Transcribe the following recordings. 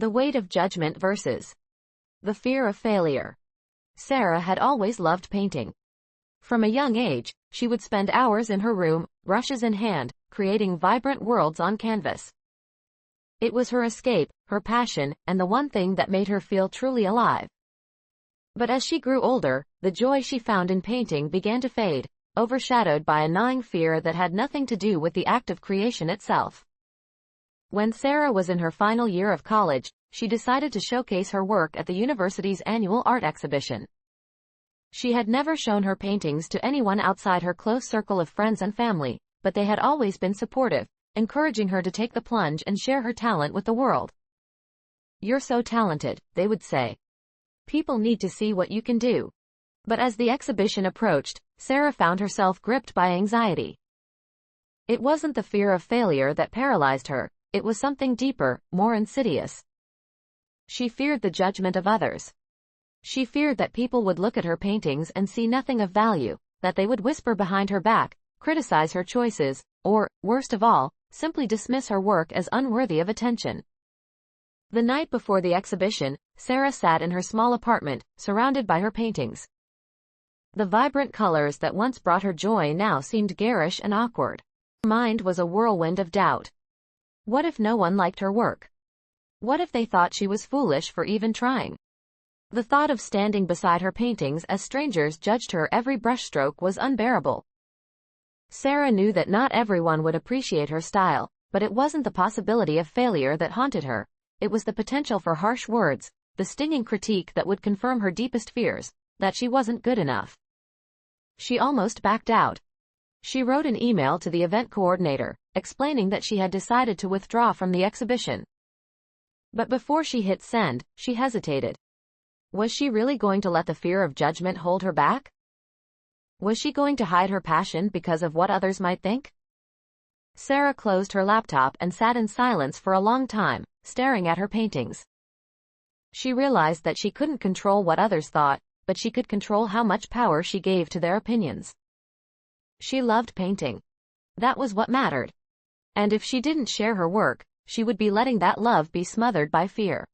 The weight of judgment versus the fear of failure. Sarah had always loved painting. From a young age, she would spend hours in her room, brushes in hand, creating vibrant worlds on canvas. It was her escape, her passion, and the one thing that made her feel truly alive. But as she grew older, the joy she found in painting began to fade, overshadowed by a gnawing fear that had nothing to do with the act of creation itself. When Sarah was in her final year of college, she decided to showcase her work at the university's annual art exhibition. She had never shown her paintings to anyone outside her close circle of friends and family, but they had always been supportive, encouraging her to take the plunge and share her talent with the world. "You're so talented," they would say. "People need to see what you can do." But as the exhibition approached, Sarah found herself gripped by anxiety. It wasn't the fear of failure that paralyzed her, it was something deeper, more insidious. She feared the judgment of others. She feared that people would look at her paintings and see nothing of value, that they would whisper behind her back, criticize her choices, or, worst of all, simply dismiss her work as unworthy of attention. The night before the exhibition, Sarah sat in her small apartment, surrounded by her paintings. The vibrant colors that once brought her joy now seemed garish and awkward. Her mind was a whirlwind of doubt. What if no one liked her work? What if they thought she was foolish for even trying? The thought of standing beside her paintings as strangers judged her every brushstroke was unbearable. Sarah knew that not everyone would appreciate her style, but it wasn't the possibility of failure that haunted her. It was the potential for harsh words, the stinging critique that would confirm her deepest fears, that she wasn't good enough. She almost backed out. She wrote an email to the event coordinator, explaining that she had decided to withdraw from the exhibition. But before she hit send, she hesitated. Was she really going to let the fear of judgment hold her back? Was she going to hide her passion because of what others might think? Sarah closed her laptop and sat in silence for a long time, staring at her paintings. She realized that she couldn't control what others thought, but she could control how much power she gave to their opinions. She loved painting. That was what mattered. And if she didn't share her work, she would be letting that love be smothered by fear.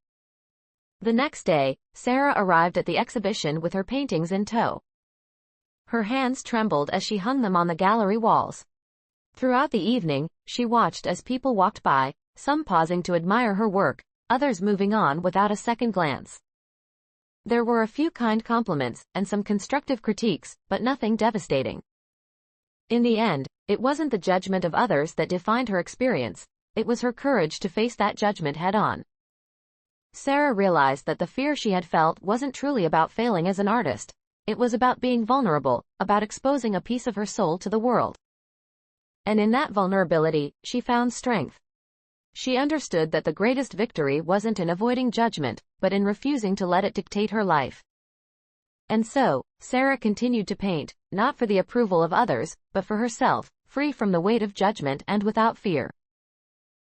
The next day, Sarah arrived at the exhibition with her paintings in tow. Her hands trembled as she hung them on the gallery walls. Throughout the evening, she watched as people walked by, some pausing to admire her work, others moving on without a second glance. There were a few kind compliments, and some constructive critiques, but nothing devastating. In the end, it wasn't the judgment of others that defined her experience, it was her courage to face that judgment head-on. Sarah realized that the fear she had felt wasn't truly about failing as an artist. It was about being vulnerable, about exposing a piece of her soul to the world. And in that vulnerability, she found strength. She understood that the greatest victory wasn't in avoiding judgment, but in refusing to let it dictate her life. And so, Sarah continued to paint, not for the approval of others, but for herself, free from the weight of judgment and without fear.